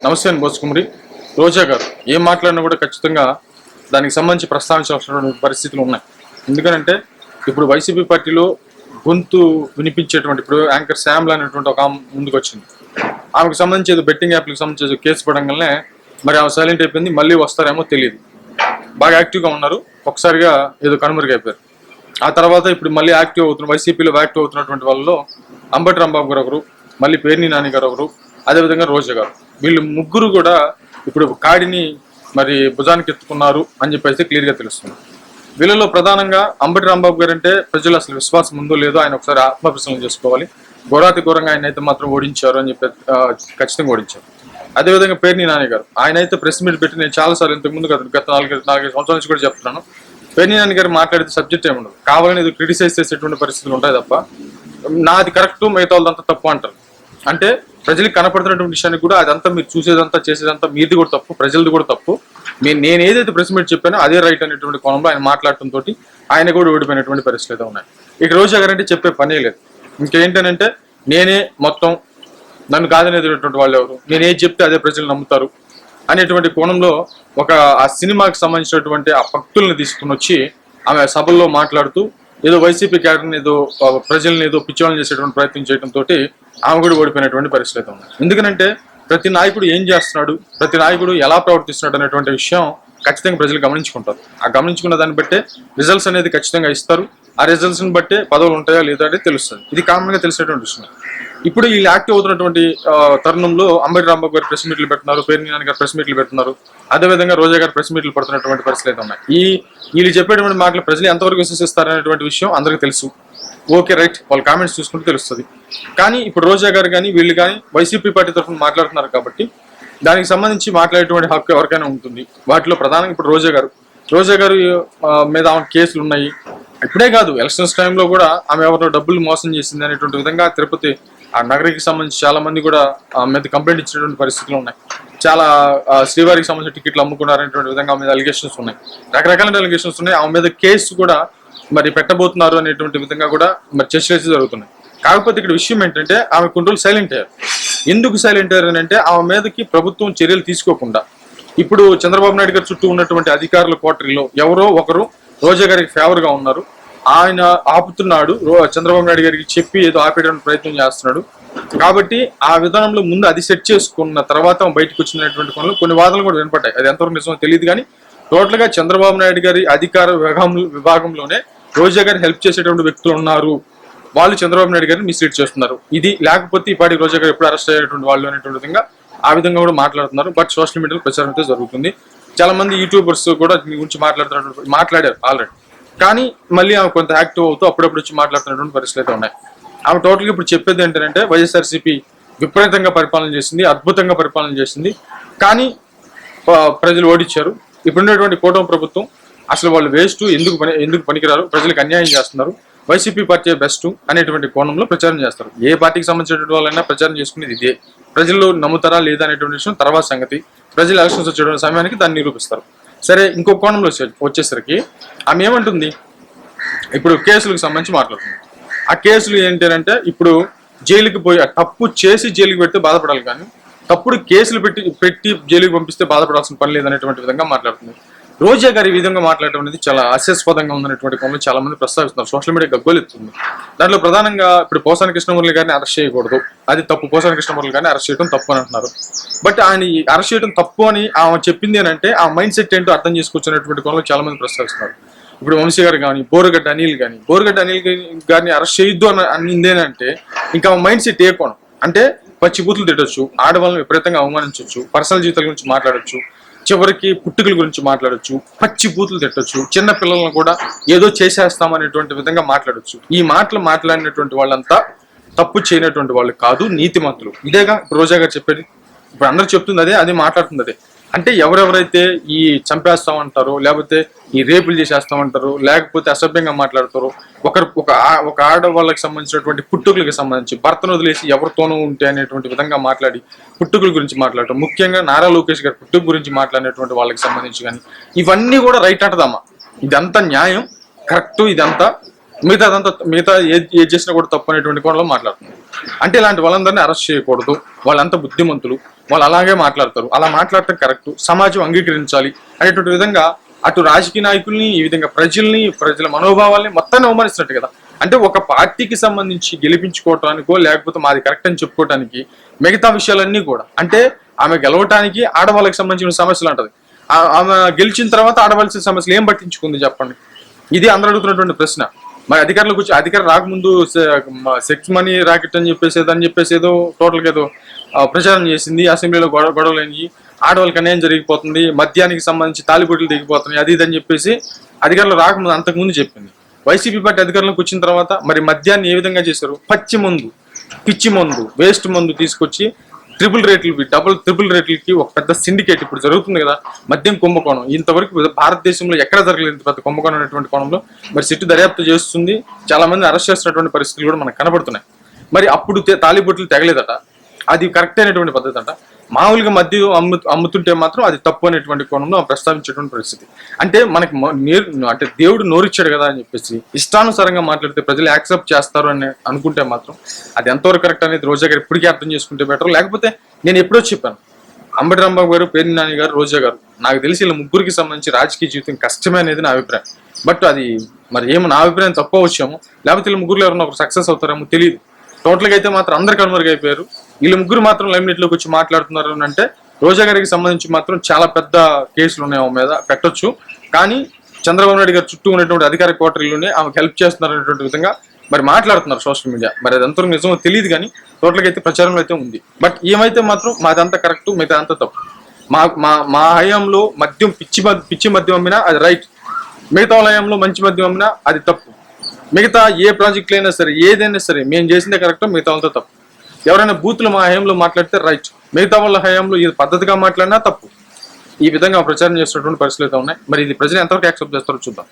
నమస్తే అండి బోసుకుమరి. రోజా గారు ఏం మాట్లాడినా కూడా ఖచ్చితంగా దానికి సంబంధించి ప్రస్తావించాల్సిన పరిస్థితులు ఉన్నాయి. ఎందుకంటే ఇప్పుడు వైసీపీ పార్టీలో గొంతు వినిపించేటువంటి ఇప్పుడు యాంకర్ శ్యామ్లా అనేటువంటి ఒక ఆమె ముందుకు వచ్చింది. ఆమెకు సంబంధించి ఏదో బెట్టింగ్ యాప్లకు సంబంధించి కేసు పడంగానే మరి ఆమె సైలెంట్ అయిపోయింది. మళ్ళీ వస్తారేమో తెలియదు. బాగా యాక్టివ్గా ఉన్నారు, ఒకసారిగా ఏదో కనుమరుగైపోయారు. ఆ తర్వాత ఇప్పుడు మళ్ళీ యాక్టివ్ అవుతున్నారు, వైసీపీలో యాక్టివ్ అవుతున్నటువంటి వాళ్ళలో అంబటి రాంబాబు గారు ఒకరు, మళ్ళీ పేర్ని నాని గారు ఒకరు, అదేవిధంగా రోజా గారు. వీళ్ళు ముగ్గురు కూడా ఇప్పుడు కాడిని మరి భుజానికి ఎత్తుకున్నారు అని చెప్పేసి క్లియర్గా తెలుస్తుంది. వీళ్ళలో ప్రధానంగా అంబటి రాంబాబు గారు అంటే ప్రజలు అసలు విశ్వాసం ఉందో లేదో ఆయన ఒకసారి ఆత్మపరిశీలన చేసుకోవాలి. ఘోరాతి ఘోరంగా ఆయన అయితే మాత్రం ఓడించారు అని చెప్పి ఖచ్చితంగా ఓడించారు. అదేవిధంగా పేర్ని నాని గారు, ఆయన అయితే ప్రెస్ మీట్ పెట్టి నేను చాలాసార్లు ఇంతకుముందు గత 4 సంవత్సరాల నుంచి కూడా చెప్తున్నాను, పేర్ని నాని గారు మాట్లాడితే సబ్జెక్ట్ ఏముండదు, కావాలని ఇది క్రిటిసైజ్ చేసేటువంటి పరిస్థితులు ఉంటాయి తప్ప నాది కరెక్ట్ మిగతా వాళ్ళంతా తప్పు అంటారు. అంటే ప్రజలకు కనపడుతున్నటువంటి విషయానికి కూడా అదంతా మీరు చూసేదంతా చేసేదంతా మీది కూడా తప్పు, ప్రజలది కూడా తప్పు, నేను ఏదైతే ప్రెస్ మీట్ చెప్పానో అదే రైట్ అనేటువంటి కోణంలో ఆయన మాట్లాడటంతో ఆయన కూడా ఓడిపోయినటువంటి పరిస్థితులు ఉన్నాయి. ఇక రోజా గారు అంటే చెప్పే పనే లేదు. ఇంకేంటనంటే నేనే మొత్తం, నన్ను కాదనేటువంటి వాళ్ళు ఎవరు, నేను ఏది చెప్తే అదే ప్రజలు నమ్ముతారు అనేటువంటి కోణంలో ఒక ఆ సినిమాకి సంబంధించినటువంటి ఆ భక్తుల్ని తీసుకుని వచ్చి ఆమె సభల్లో మాట్లాడుతూ ఏదో వైసీపీ క్యాడర్ని ఏదో ప్రజల్ని ఏదో పిచ్చోళ్ళని చేసేటువంటి ప్రయత్నం చేయడంతో ఆమె కూడా ఓడిపోయినటువంటి పరిస్థితి ఉంది. ఎందుకంటే ప్రతి నాయకుడు ఏం చేస్తున్నాడు, ప్రతి నాయకుడు ఎలా ప్రవర్తిస్తున్నాడు అనేటువంటి విషయం ఖచ్చితంగా ప్రజలు గమనించుకుంటారు. ఆ గమనించుకున్న దాన్ని బట్టే రిజల్ట్స్ అనేది ఖచ్చితంగా ఇస్తారు. ఆ రిజల్ట్స్ని బట్టే పదవులు ఉంటాయా లేదా అనేది తెలుస్తుంది. ఇది కామన్గా తెలిసినటువంటి విషయం. ఇప్పుడు ఈ యాక్టివ్ అవుతున్నటువంటి తరుణంలో అంబటి రాంబాబు గారు ప్రెస్ మీట్లు పెడుతున్నారు, పేర్ని నాని గారు ప్రెస్ మీట్లు పెడుతున్నారు, అదేవిధంగా రోజా గారు ప్రెస్ మీట్లు పడుతున్నటువంటి పరిస్థితులు అయితే ఉన్నాయి. వీళ్ళు చెప్పేటువంటి మాటలు ప్రజలు ఎంతవరకు విశ్వసిస్తారనేటువంటి విషయం అందరికీ తెలుసు. ఓకే రైట్, వాళ్ళ కామెంట్స్ చూసుకుంటే తెలుస్తుంది. కానీ ఇప్పుడు రోజా గారు కానీ వీళ్ళు కానీ వైసీపీ పార్టీ తరఫున మాట్లాడుతున్నారు కాబట్టి దానికి సంబంధించి మాట్లాడేటువంటి హక్కు ఎవరికైనా ఉంటుంది. వాటిలో ప్రధానంగా ఇప్పుడు రోజా గారు మీద ఆమె కేసులు ఉన్నాయి. ఇప్పుడే కాదు, ఎలక్షన్స్ టైంలో కూడా ఆమె ఎవరినో డబ్బులు మోసం చేసింది అనేటువంటి విధంగా తిరుపతి ఆ నగరికి సంబంధించి చాలా మంది కూడా మీద కంప్లైంట్ ఇచ్చినటువంటి పరిస్థితులు ఉన్నాయి. చాలా శ్రీవారికి సంబంధించిన టికెట్లు అమ్ముకున్నారనేటువంటి విధంగా ఆమె మీద అలిగేషన్స్ ఉన్నాయి, రకరకాల అలిగేషన్స్ ఉన్నాయి. ఆమె మీద కేసు కూడా మరి పెట్టబోతున్నారు అనేటువంటి విధంగా కూడా మరి చర్చలు జరుగుతున్నాయి. కాకపోతే ఇక్కడ విషయం ఏంటంటే ఆమె కొన్ని రోజులు సైలెంట్ అయ్యారు. ఎందుకు సైలెంట్ అయ్యారు అంటే ఆమె మీదకి ప్రభుత్వం చర్యలు తీసుకోకుండా ఇప్పుడు చంద్రబాబు నాయుడు గారి చుట్టూ ఉన్నటువంటి అధికారుల కోటరీలో ఎవరో ఒకరు రోజా గారికి ఫేవర్గా ఉన్నారు. ఆయన ఆపుతున్నాడు, చంద్రబాబు నాయుడు గారికి చెప్పి ఏదో ఆపేయడానికి ప్రయత్నం చేస్తున్నాడు. కాబట్టి ఆ విధానంలో ముందు అది సెట్ చేసుకున్న తర్వాత బయటకు వచ్చినటువంటి కొన్ని వాదనలు కూడా వినపడ్డాయి. అది ఎంతవరకు నిజమో తెలియదు. కానీ టోటల్గా చంద్రబాబు నాయుడు గారి అధికార విభాగంలోనే రోజా గారు హెల్ప్ చేసేటువంటి వ్యక్తులు ఉన్నారు, వాళ్ళు చంద్రబాబు నాయుడు గారిని మిస్లీడ్ చేస్తున్నారు. ఇది లేకపోతే ఈ పార్టీ రోజా గారు ఎప్పుడు అరెస్ట్ అయ్యేటువంటి వాళ్ళు అనేటువంటి విధంగా ఆ విధంగా కూడా మాట్లాడుతున్నారు. బట్ సోషల్ మీడియాలో ప్రచారం అయితే జరుగుతుంది. చాలా మంది యూట్యూబర్స్ కూడా మీ గురించి మాట్లాడారు ఆల్రెడీ. కానీ మళ్ళీ ఆమె కొంత యాక్టివ్ అవుతూ అప్పుడప్పుడు వచ్చి మాట్లాడుతున్నటువంటి పరిస్థితులు అయితే ఉన్నాయి. ఆమె టోటల్గా ఇప్పుడు చెప్పేది ఏంటంటే వైఎస్ఆర్సీపీ విపరీతంగా పరిపాలన చేసింది, అద్భుతంగా పరిపాలన చేసింది, కానీ ప్రజలు ఓడించారు. ఇప్పుడున్నటువంటి కూటమి ప్రభుత్వం అసలు వాళ్ళు వేస్ట్, ఎందుకు పనికిరారు, ప్రజలకు అన్యాయం చేస్తున్నారు, వైసీపీ పార్టీ బెస్ట్ అనేటువంటి కోణంలో ప్రచారం చేస్తారు. ఏ పార్టీకి సంబంధించినటువంటి వాళ్ళైనా ప్రచారం చేసుకునేది ఇదే. ప్రజలు నమ్ముతారా లేదా అనేటువంటి విషయం తర్వాత సంగతి. ప్రజలు ఎలక్షన్స్ వచ్చేటువంటి సమయానికి దాన్ని నిరూపిస్తారు. సరే, ఇంకో కోణంలో వచ్చేసరికి ఆమె ఏమంటుంది, ఇప్పుడు కేసులకు సంబంధించి మాట్లాడుతుంది. ఆ కేసులు ఏంటంటే ఇప్పుడు జైలుకి పోయి తప్పు చేసి జైలుకి పెడితే బాధపడాలి, కానీ తప్పుడు కేసులు పెట్టి జైలుకి పంపిస్తే బాధపడాల్సిన పని లేదనేటువంటి విధంగా మాట్లాడుతుంది. రోజా గారు ఈ విధంగా మాట్లాడటం అనేది చాలా హాస్యాస్పదంగా ఉందనేటువంటి కోణంలో చాలా మంది ప్రస్తావిస్తున్నారు. Social media గగ్గోలెత్తుంది. దాంట్లో ప్రధానంగా ఇప్పుడు పోసాని కృష్ణమురళి గారిని అరెస్ట్ చేయకూడదు, అది తప్పు, పోసాని కృష్ణమురళి గారిని అరెస్ట్ చేయడం తప్పు అని అంటున్నారు. బట్ ఆయన అరెస్ట్ చేయడం తప్పు అని ఆమె చెప్పింది అని అంటే ఆ మైండ్ సెట్ ఏంటో అర్థం చేసుకొచ్చినటువంటి కోణంలో చాలా మంది ప్రస్తావిస్తున్నారు. ఇప్పుడు వంశీ గారు కానీ బోరుగడ్డ అనిల్ గారిని అరెస్ట్ చేయొద్దు అని అనిందేనంటే ఇంకా మైండ్ సెట్ ఏ కోణం అంటే పచ్చి బూతులు తిట్టొచ్చు, ఆడవాళ్ళని విపరీతంగా అవమానించవచ్చు, పర్సనల్ జీవితాల గురించి మాట్లాడొచ్చు, చివరికి పుట్టుకల గురించి మాట్లాడొచ్చు, పచ్చి బూతులు తిట్టొచ్చు, చిన్న పిల్లలను కూడా ఏదో చేసేస్తామనేటువంటి విధంగా మాట్లాడొచ్చు. ఈ మాటలు మాట్లాడినటువంటి వాళ్ళంతా తప్పు చేయనటువంటి వాళ్ళు కాదు, నీతిమంతులు. ఇదేగా రోజా గారు చెప్పేది. ఇప్పుడు అందరూ చెప్తుంది అదే మాట్లాడుతుంది అదే. అంటే ఎవరెవరైతే ఈ చంపేస్తామంటారో, లేకపోతే ఈ రేపులు చేసేస్తామంటారు, లేకపోతే అసభ్యంగా మాట్లాడతారు, ఒక ఆడవాళ్ళకి సంబంధించినటువంటి పుట్టుకలకు సంబంధించి భర్తను వదిలేసి ఎవరితోనూ ఉంటే అనేటువంటి విధంగా మాట్లాడి పుట్టుకల గురించి మాట్లాడటం, ముఖ్యంగా నారా లోకేష్ గారి పుట్టుక గురించి మాట్లాడినటువంటి వాళ్ళకి సంబంధించి కానీ ఇవన్నీ కూడా రైట్ అంటదమ్మా. ఇదంతా న్యాయం, కరెక్ట్, ఇదంతా మిగతా ఏది చేసినా కూడా తప్పు అనేటువంటి కోణంలో మాట్లాడుతున్నారు. అంటే ఇలాంటి వాళ్ళందరినీ అరెస్ట్ చేయకూడదు, వాళ్ళంతా బుద్ధిమంతులు, వాళ్ళు అలాగే మాట్లాడతారు. అలా మాట్లాడటం కరెక్ట్, సమాజం అంగీకరించాలి అనేటువంటి విధంగా అటు రాజకీయ నాయకుల్ని, ఈ విధంగా ప్రజల మనోభావాల్ని మొత్తాన్ని అవమానిస్తున్నట్టు కదా. అంటే ఒక పార్టీకి సంబంధించి గెలిపించుకోవటానికో లేకపోతే మాది కరెక్ట్ అని చెప్పుకోవటానికి మిగతా విషయాలన్నీ కూడా, అంటే ఆమె గెలవటానికి ఆడవాళ్ళకి సంబంధించిన సమస్యలు అంటది, ఆమె గెలిచిన తర్వాత ఆడవలసిన సమస్యలు ఏం పట్టించుకుంది చెప్పండి. ఇది అందరూ అడుగుతున్నటువంటి ప్రశ్న. మరి అధికారం రాకముందు సెక్స్ మనీ రాకెట్ అని చెప్పేసి ఏదో టోటల్గా ఏదో ప్రచారం చేసింది, అసెంబ్లీలో గొడవలైనవి, ఆడవాళ్ళకి అన్యాయం జరిగిపోతుంది, మద్యానికి సంబంధించి తాలిబొట్లు దిగిపోతున్నాయి, అది ఇదని చెప్పేసి అధికారులు రాకముందు అంతకుముందు చెప్పింది. వైసీపీ పార్టీ అధికారంలోకి వచ్చిన తర్వాత మరి మద్యాన్ని ఏ విధంగా చేశారు? పిచ్చి మందు, వేస్ట్ మందు తీసుకొచ్చి ట్రిపుల్ రేట్లకి ఒక పెద్ద సిండికేట్ ఇప్పుడు జరుగుతుంది కదా, మద్యం కుంభకోణం. ఇంతవరకు భారతదేశంలో ఎక్కడ జరగలేదు ఇంత పెద్ద కుంభకోణం అనేటువంటి కోణంలో మరి సిట్టు దర్యాప్తు చేస్తుంది, చాలా మంది అరెస్ట్ చేస్తున్నటువంటి పరిస్థితులు కూడా మనకు కనబడుతున్నాయి. మరి అప్పుడు తాలిబొట్లు తెగలేదట, అది కరెక్ట్ అయినటువంటి పద్ధతి అంట. మామూలుగా మద్యం అమ్ముతుంటే మాత్రం అది తప్పు అనేటువంటి కోణంలో ప్రస్తావించేటువంటి పరిస్థితి. అంటే మనకి అంటే దేవుడు నోరిచ్చాడు కదా అని చెప్పేసి ఇష్టానుసారంగా మాట్లాడితే ప్రజలు యాక్సెప్ట్ చేస్తారు అని అనుకుంటే మాత్రం అది ఎంతవరకు కరెక్ట్ అనేది రోజా గారు ఇప్పటికీ అర్థం చేసుకుంటే బెటర్. లేకపోతే నేను ఎప్పుడో చెప్పాను, అంబటి రాంబాబు గారు, పేర్ని నాని గారు, రోజా గారు, నాకు తెలిసి ఇలా ముగ్గురికి సంబంధించి రాజకీయ జీవితం కష్టమే అనేది నా అభిప్రాయం. బట్ అది మరి ఏమో నా అభిప్రాయం తక్కువ వచ్చాము, లేకపోతే వీళ్ళ ముగ్గురు ఎవరైనా ఒకరు సక్సెస్ అవుతారేమో తెలియదు. టోటల్గా అయితే మాత్రం అందరు కనుమరుగైపోయారు. వీళ్ళు ముగ్గురు మాత్రం లైమ్లైట్లోకి వచ్చి మాట్లాడుతున్నారు అంటే రోజా గారికి సంబంధించి మాత్రం చాలా పెద్ద కేసులు ఉన్నాయి ఆమె మీద పెట్టొచ్చు. కానీ చంద్రబాబు నాయుడు గారు చుట్టూ ఉన్నటువంటి అధికార కోటరీలోనే ఆమెకు హెల్ప్ చేస్తున్నారు అనేటువంటి విధంగా మరి మాట్లాడుతున్నారు సోషల్ మీడియా. మరి అది ఎంతవరకు నిజమో తెలియదు కానీ టోటల్గా అయితే ప్రచారంలో అయితే ఉంది. బట్ ఏమైతే మాత్రం మాదంతా కరెక్ట్, మిగతా అంతా తప్పు. మా హయాంలో పిచ్చి మద్యం అమ్మినా అది రైట్, మిగతా హయాంలో మంచి మద్యం అమ్మినా అది తప్పు. మిగతా ఏ ప్రాజెక్టులు అయినా సరే, ఏదైనా సరే మేము చేసిందే కరెక్ట్, మిగతా వాళ్ళతో తప్పు. ఎవరైనా బూతులు మా హయాంలో మాట్లాడితే రైట్, మిగతా వాళ్ళ హయాంలో ఇది పద్ధతిగా మాట్లాడినా తప్పు. ఈ విధంగా ప్రచారం చేస్తున్నటువంటి పరిస్థితులు అయితే ఉన్నాయి. మరి ఇది ప్రజలు ఎంతవరకు యాక్సెప్ట్ చేస్తారో చూద్దాం.